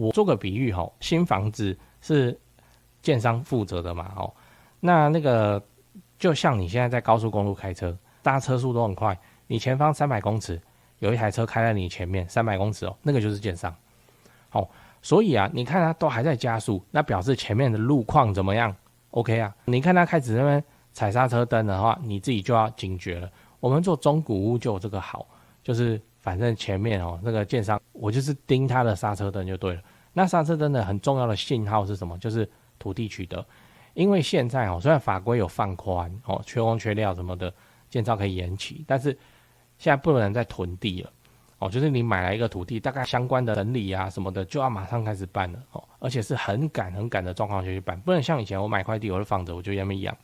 我做个比喻新房子是建商负责的嘛那个就像你现在在高速公路开车，大家车速都很快，你前方300公尺有一台车开在你前面300公尺那个就是建商所以你看它都还在加速，那表示前面的路况怎么样 OK 你看它开始那边踩刹车灯的话，你自己就要警觉了。我们做中古屋就有这个好，就是反正前面那个建商我就是盯它的刹车灯就对了。那刹车灯的很重要的信号是什么？就是土地取得。因为现在虽然法规有放宽缺工缺料什么的建造可以延期，但是现在不能再囤地了就是你买来一个土地，大概相关的整理什么的就要马上开始办了而且是很赶的状况就去办，不能像以前我买块地我就放着我就在那边养。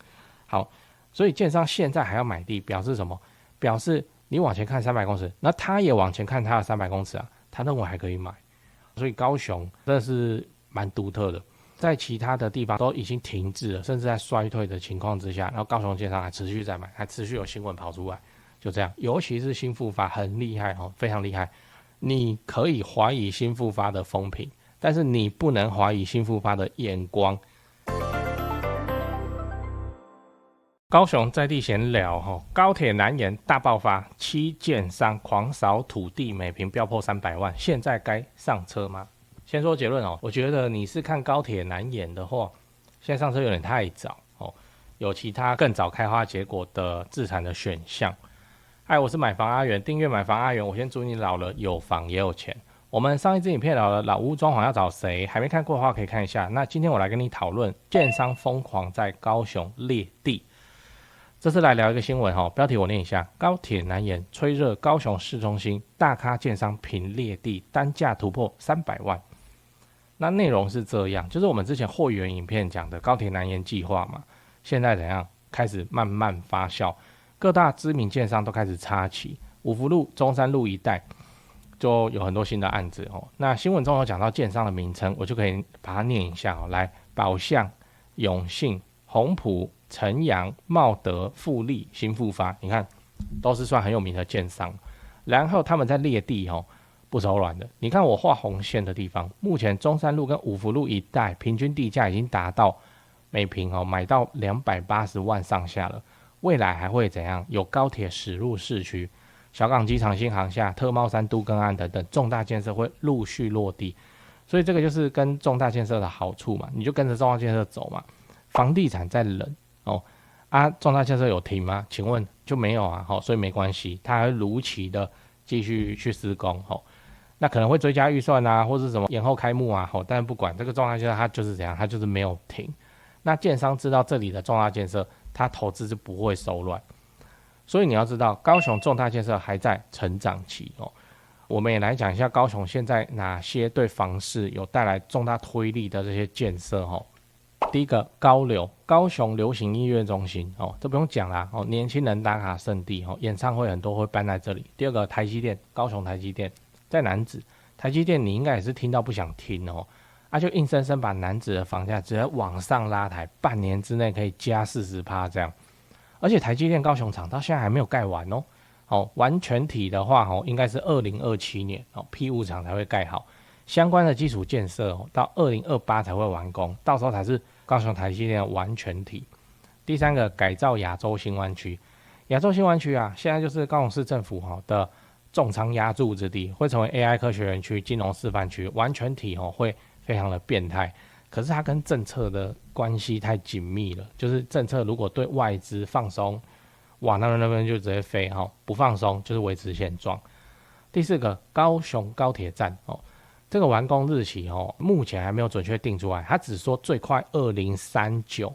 好，所以建商现在还要买地，表示什么？表示你往前看300公尺，那他也往前看他的300公尺他认为还可以买。所以高雄真的是蛮独特的，在其他的地方都已经停滞了，甚至在衰退的情况之下，然后高雄建商还持续在买，还持续有新闻跑出来，就这样。尤其是新复发很厉害非常厉害。你可以怀疑新复发的风评，但是你不能怀疑新复发的眼光。高雄在地闲聊高铁南延大爆发，7建商狂扫土地，每坪飙破300万，现在该上车吗？先说结论我觉得你是看高铁南延的话，现在上车有点太早有其他更早开花结果的自产的选项。嗨，我是买房阿元，订阅买房阿元，我先祝你老了有房也有钱。我们上一支影片聊了老屋装潢要找谁，还没看过的话可以看一下。那今天我来跟你讨论建商疯狂在高雄裂地。这次来聊一个新闻标题我念一下：高铁南延吹热高雄市中心，大咖建商凭裂地单价突破300万。那内容是这样，就是我们之前会员影片讲的高铁南延计划嘛，现在怎样开始慢慢发酵，各大知名建商都开始插旗，五福路、中山路一带就有很多新的案子那新闻中有讲到建商的名称，我就可以把它念一下来：宝象、永信、宏普、晨阳、茂德、富力、新复发，你看都是算很有名的建商。然后他们在裂地不手软的，你看我画红线的地方，目前中山路跟五福路一带平均地价已经达到每坪买到280万上下了。未来还会怎样？有高铁驶入市区，小港机场新航厦、特茂山都更案等等重大建设会陆续落地，所以这个就是跟重大建设的好处嘛，你就跟着重大建设走嘛。房地产在冷重大建设有停吗？请问就没有所以没关系，它还会如期的继续去施工那可能会追加预算或是什么延后开幕但是不管这个重大建设，它就是怎样，它就是没有停。那建商知道这里的重大建设，它投资就不会手软。所以你要知道，高雄重大建设还在成长期我们也来讲一下高雄现在哪些对房市有带来重大推力的这些建设第一个，高雄流行音乐中心这不用讲啦年轻人打卡圣地演唱会很多会搬在这里。第二个，台积电，高雄台积电在楠梓，台积电你应该也是听到不想听就硬生生把楠梓的房价直接往上拉抬，半年之内可以加40%这样。而且台积电高雄厂到现在还没有盖完完全体的话应该是2027年P5厂才会盖好，相关的基础建设到2028才会完工，到时候才是高雄台积电的完全体。第三个，改造亚洲新湾区，亚洲新湾区现在就是高雄市政府的重仓押注之地，会成为 AI 科学园区、金融示范区，完全体会非常的变态。可是它跟政策的关系太紧密了，就是政策如果对外资放松，哇，那边就直接飞不放松就是维持现状。第四个，高雄高铁站这个完工日期目前还没有准确定出来，他只说最快2039。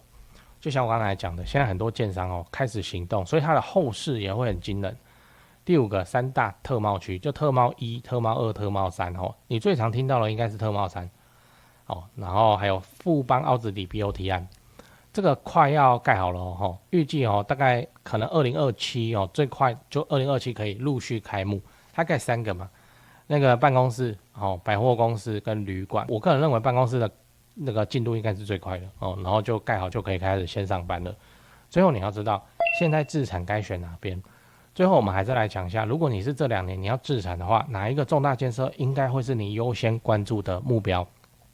就像我刚才讲的，现在很多建商开始行动，所以它的后市也会很惊人。第五个，三大特贸区，就特贸1、特贸2、特贸3你最常听到的应该是特贸3然后还有富邦奥子里 BOT 案，这个快要盖好了预计大概可能2027最快就2027可以陆续开幕。它盖3个嘛，那个办公室百货公司跟旅馆，我个人认为办公室的那个进度应该是最快的然后就盖好就可以开始先上班了。最后你要知道现在自产该选哪边，最后我们还是来讲一下，如果你是这2年你要置产的话，哪一个重大建设应该会是你优先关注的目标？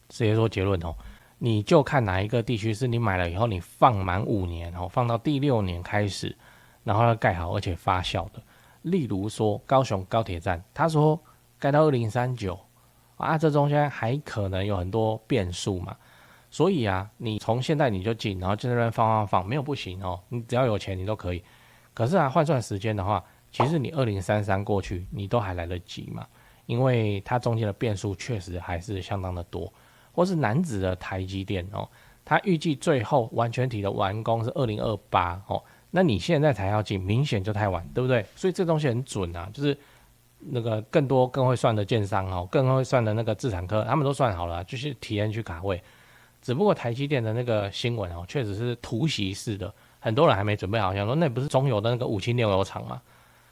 直接说结论哦，你就看哪一个地区是你买了以后你放满5年哦，放到第6年开始，然后要盖好而且发酵的。例如说高雄高铁站，他说盖到2039啊，这中间还可能有很多变数嘛。所以啊，你从现在你就进，然后就在那边放，没有不行哦，你只要有钱你都可以。可是啊，换算时间的话，其实你2033过去，你都还来得及嘛，因为它中间的变数确实还是相当的多。或是楠梓的台积电哦，它预计最后完全体的完工是2028哦，那你现在才要进，明显就太晚，对不对？所以这东西很准啊，就是那个更多更会算的建商哦，更会算的那个资产科，他们都算好了，就是提前去卡位。只不过台积电的那个新闻哦，确实是突袭式的，很多人还没准备好，想说那不是中油的那个57牛油厂吗？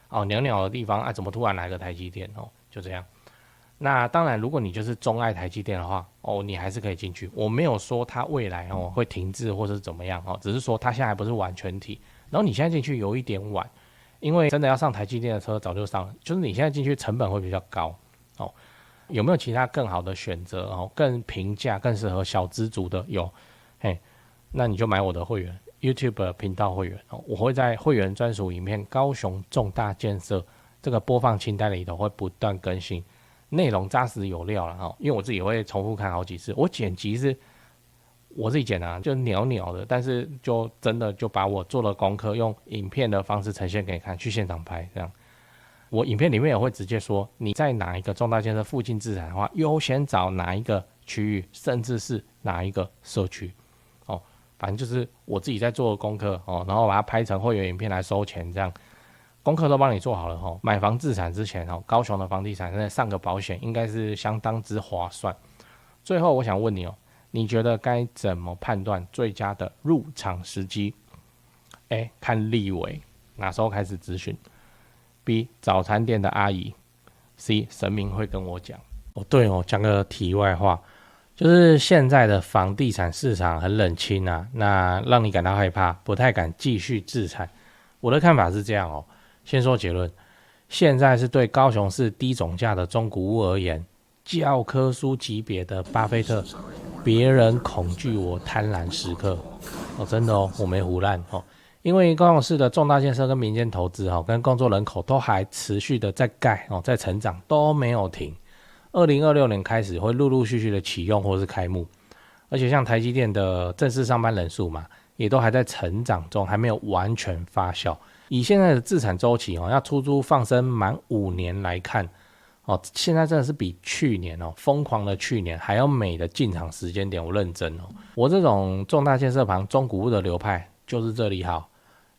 哦，袅袅的地方啊，怎么突然来个台积电哦？就这样。那当然，如果你就是钟爱台积电的话，哦，你还是可以进去。我没有说它未来哦会停滞或是怎么样哦，只是说它现在还不是完全体。然后你现在进去有一点晚，因为真的要上台积电的车早就上了，就是你现在进去成本会比较高哦。有没有其他更好的选择哦？更平价、更适合小资族的有，嘿，那你就买我的会员 YouTube 频道会员哦，我会在会员专属影片高雄重大建设这个播放清单里头会不断更新。内容扎实有料了哈，因为我自己会重复看好几次。我剪辑是我自己剪啊，就鸟鸟的，但是就真的就把我做了功课，用影片的方式呈现给你看，去现场拍这样。我影片里面也会直接说，你在哪一个重大建设附近置产的话，优先找哪一个区域，甚至是哪一个社区哦。反正就是我自己在做的功课哦，然后把它拍成会员影片来收钱这样。功课都帮你做好了吼，买房置产之前吼，高雄的房地产现在上个保险应该是相当之划算。最后我想问你哦，你觉得该怎么判断最佳的入场时机？看立委哪时候开始咨询 ？B 早餐店的阿姨 ？C 神明会跟我讲。哦，对哦，讲个题外话，就是现在的房地产市场很冷清啊，那让你感到害怕，不太敢继续置产。我的看法是这样哦。先说结论，现在是对高雄市低总价的中古屋而言，教科书级别的巴菲特，别人恐惧我贪婪时刻哦，真的哦，我没胡乱哦，因为高雄市的重大建设跟民间投资跟工作人口都还持续的在盖哦，在成长都没有停，2026年开始会陆陆续续的启用或是开幕，而且像台积电的正式上班人数嘛，也都还在成长中，还没有完全发酵。以现在的自产周期要出租放生满5年来看现在真的是比去年疯狂的去年还要美的进场时间点，我认真我这种重大建设旁中古屋的流派就是这里好，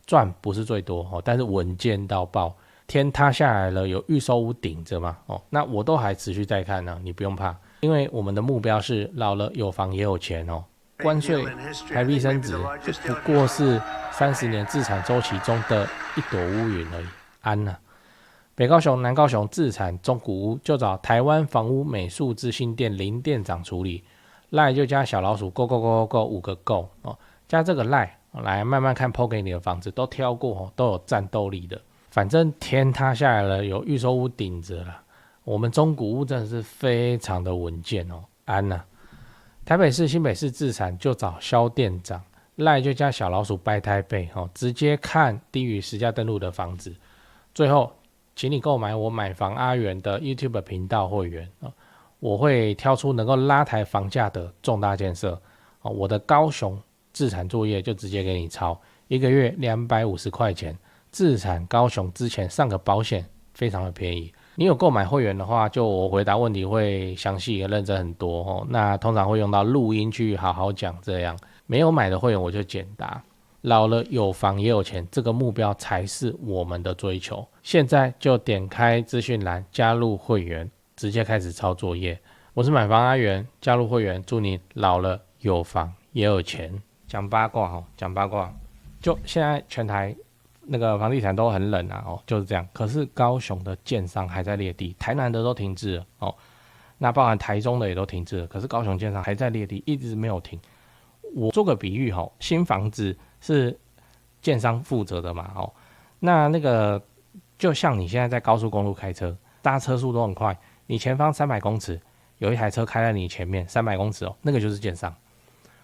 赚不是最多但是稳健到爆，天塌下来了有预售屋顶着嘛那我都还持续在看呢，你不用怕，因为我们的目标是老了有房也有钱关税台币升值就不过是30年自产周期中的一朵乌云而已，安啊。北高雄、南高雄自产中古屋就找台湾房屋美术资讯店林店长处理，赖就加小老鼠 go go go go 5个 go 加这个赖来慢慢看 po 给你的房子都挑过都有战斗力的，反正天塌下来了有预售屋顶着了，我们中古屋真的是非常的稳健安啊。台北市、新北市自产就找肖店长，赖就加小老鼠掰台北直接看低于实价登录的房子。最后，请你购买我买房阿元的 YouTube 频道会员我会挑出能够拉抬房价的重大建设我的高雄自产作业就直接给你抄，1个月250块钱，自产高雄之前上个保险非常的便宜。你有购买会员的话，就我回答问题会详细也认真很多那通常会用到录音去好好讲，这样没有买的会员我就简答。老了有房也有钱，这个目标才是我们的追求。现在就点开资讯栏加入会员，直接开始抄作业。我是买房阿元，加入会员，祝你老了有房也有钱。讲八卦讲八卦，就现在全台那个房地产都很冷就是这样。可是高雄的建商还在裂地，台南的都停滞了那包含台中的也都停滞了，可是高雄建商还在裂地，一直没有停。我做个比喻新房子是建商负责的嘛那个就像你现在在高速公路开车，大家车速都很快，你前方300公尺有一台车开在你前面300公尺哦，那个就是建商。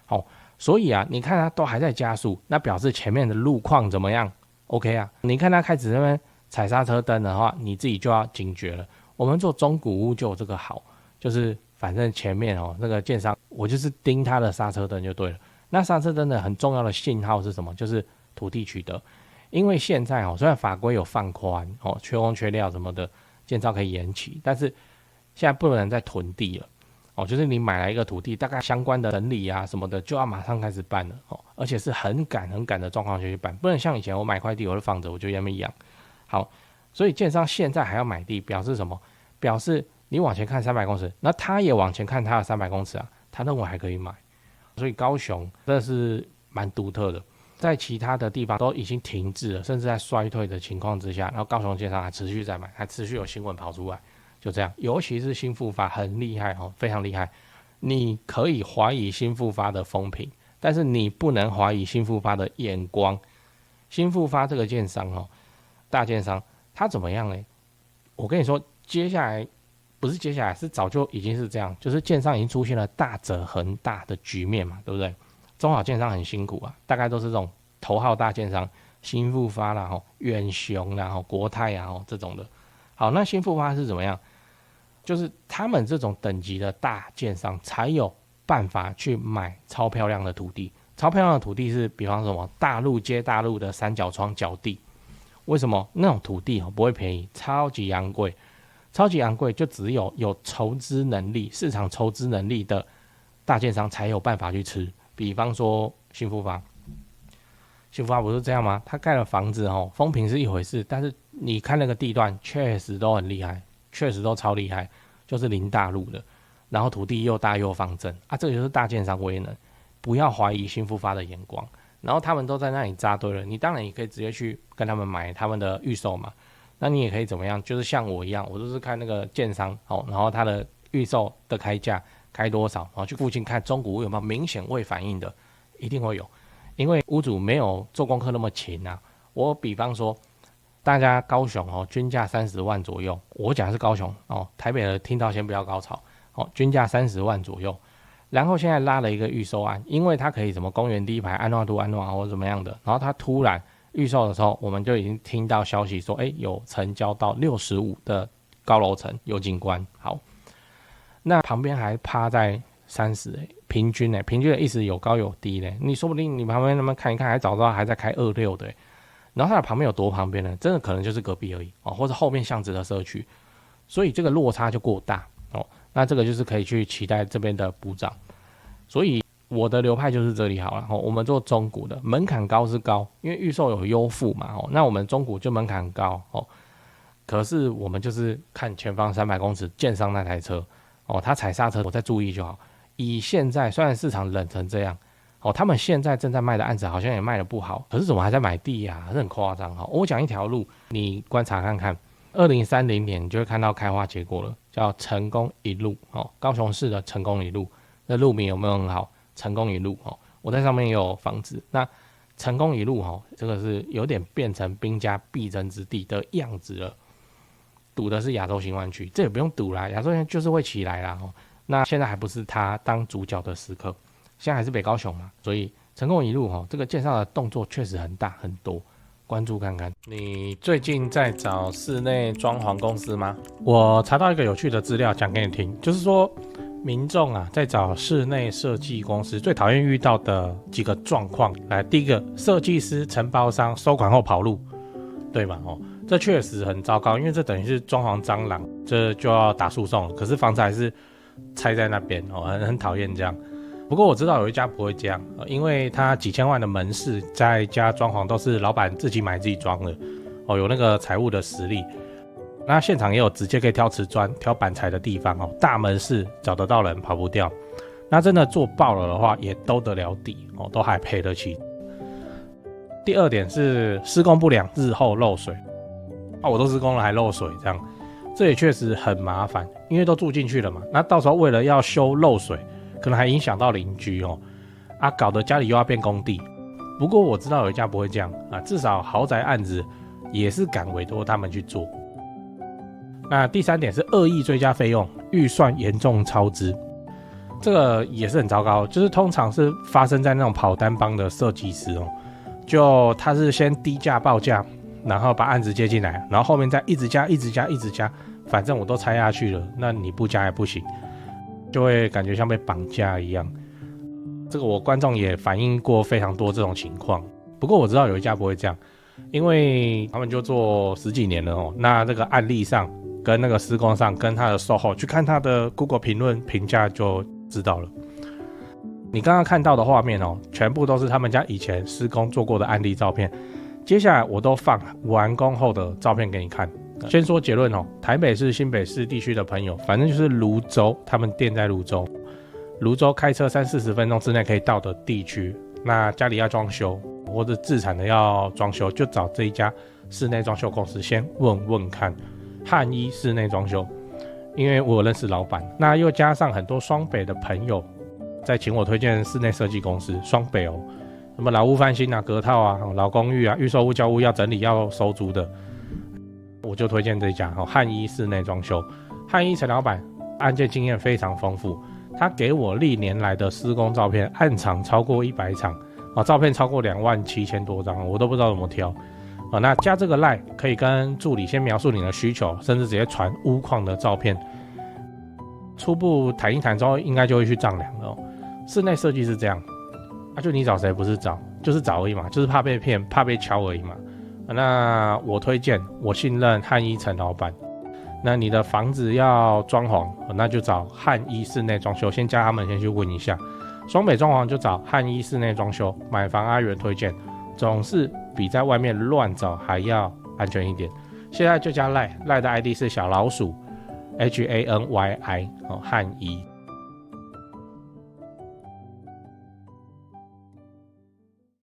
好，所以啊，你看它都还在加速，那表示前面的路况怎么样 ？OK 啊，你看它开始那边踩刹车灯的话，你自己就要警觉了。我们做中古屋就有这个好，就是反正前面哦那个建商，我就是盯它的刹车灯就对了。那刹车灯的很重要的信号是什么？就是土地取得。因为现在虽然法规有放宽缺工缺料什么的，建造可以延期，但是现在不能再囤地了就是你买来一个土地，大概相关的整理啊什么的就要马上开始办了而且是很赶的状况就去办，不能像以前我买块地我就放着我就在那边养。好，所以建商现在还要买地，表示什么？表示你往前看300公尺，那他也往前看他的300公尺啊，他认为还可以买。所以高雄这是蛮独特的。在其他的地方都已经停滞了，甚至在衰退的情况之下，然后高雄建商还持续在买，还持续有新闻跑出来，就这样。尤其是新复发很厉害非常厉害。你可以怀疑新复发的风评，但是你不能怀疑新复发的眼光。新复发这个建商大建商他怎么样呢？我跟你说，接下来不是接下来，是早就已经是这样，就是建商已经出现了大者恒大的局面嘛，对不对？中小建商很辛苦啊，大概都是这种头号大建商，新复发啦、远雄啦、国泰啊这种的。好，那新复发是怎么样？就是他们这种等级的大建商才有办法去买超漂亮的土地。超漂亮的土地是，比方说什么大陆接大陆的三角窗角地。为什么那种土地不会便宜，超级昂贵？超级昂贵就只有筹资能力、市场筹资能力的大建商才有办法去吃。比方说新复发不是这样吗？他盖了房子风评是一回事，但是你看那个地段确实都很厉害，确实都超厉害，就是临大陆的，然后土地又大又方正啊，这个就是大建商威能。不要怀疑新复发的眼光，然后他们都在那里扎堆了，你当然也可以直接去跟他们买他们的预售嘛。那你也可以怎么样？就是像我一样，我都是看那个建商然后他的预售的开价。开多少，然后去附近看中古屋有没有明显未反应的，一定会有，因为屋主没有做功课那么勤啊。我比方说，大家高雄均价30万左右，我讲的是高雄台北的听到先不要高潮均价30万左右，然后现在拉了一个预售案，因为它可以什么公园第一排安诺都安诺或怎么样的，然后它突然预售的时候，我们就已经听到消息说，有成交到65的高楼层有景观，好。那旁边还趴在30平均平均的意思有高有低你说不定你旁边那么看一看，还找到还在开26的然后它的旁边有多旁边呢？真的可能就是隔壁而已或者后面巷子的社区，所以这个落差就过大那这个就是可以去期待这边的补涨。所以我的流派就是这里好了我们做中古的门槛高是高，因为预售有优付嘛那我们中古就门槛高可是我们就是看前方300公尺建商那台车他踩刹车，我再注意就好。以现在虽然市场冷成这样，他们现在正在卖的案子好像也卖得不好，可是怎么还在买地啊？这很夸张我讲一条路，你观察看看，2030年你就会看到开花结果了，叫成功一路高雄市的成功一路，那路名有没有很好？成功一路我在上面也有房子。那成功一路这个是有点变成兵家必争之地的样子了。赌的是亚洲新湾区，这也不用赌啦，亚洲新湾就是会起来啦那现在还不是他当主角的时刻，现在还是北高雄嘛，所以成功一路这个介绍的动作确实很大很多，关注看看。你最近在找室内装潢公司吗？我查到一个有趣的资料讲给你听，就是说民众在找室内设计公司最讨厌遇到的几个状况。来，第一个，设计师承包商收款后跑路，对吧这确实很糟糕，因为这等于是装潢蟑螂，这就要打诉讼了。可是房子还是拆在那边很讨厌这样。不过我知道有一家不会这样因为他几千万的门市，在家装潢都是老板自己买自己装的有那个财务的实力。那现场也有直接可以挑瓷砖、挑板材的地方大门市找得到人，跑不掉。那真的做爆了的话，也兜得了底都还赔得起。第二点是施工不良，日后漏水。我都施工了还漏水，这样这也确实很麻烦，因为都住进去了嘛。那到时候为了要修漏水，可能还影响到邻居搞得家里又要变工地。不过我知道有一家不会这样至少豪宅案子也是敢委托他们去做。那第3点是恶意追加费用，预算严重超支，这个也是很糟糕，就是通常是发生在那种跑单帮的设计师哦，就他是先低价报价，然后把案子接进来，然后后面再一直加，反正我都拆下去了，那你不加也不行，就会感觉像被绑架一样。这个我观众也反映过非常多这种情况，不过我知道有一家不会这样，因为他们就做10几年了哦，那这个案例上跟那个施工上跟他的售后去看他的 Google 评论评价就知道了。你刚刚看到的画面哦，全部都是他们家以前施工做过的案例照片，接下来我都放完工后的照片给你看。先说结论哦，台北市、新北市地区的朋友，反正就是泸州，他们店在泸州，泸州开车30-40分钟之内可以到的地区，那家里要装修或者自产的要装修，就找这一家室内装修公司先问问看，汉一室内装修，因为我有认识老板，那又加上很多双北的朋友在请我推荐室内设计公司，双北哦，什么老屋翻新啊、隔套啊、老公寓啊、预售屋、交屋要整理要收租的，我就推荐这一家汉一室内装修。汉一陈老板案件经验非常丰富，他给我历年来的施工照片，案场超过100场照片超过27000多张，我都不知道怎么挑那加这个 LINE 可以跟助理先描述你的需求，甚至直接传屋况的照片，初步谈一谈之后应该就会去丈量了室内设计是这样就你找谁不是找，就是找而已嘛，就是怕被骗怕被敲而已嘛那我推荐我信任汉一陈老板，那你的房子要装潢那就找汉一室内装修，先加他们先去问一下。双北装潢就找汉一室内装修，买房阿元推荐，总是比在外面乱找还要安全一点。现在就加 LINE 的 ID 是小老鼠HANYI 汉一。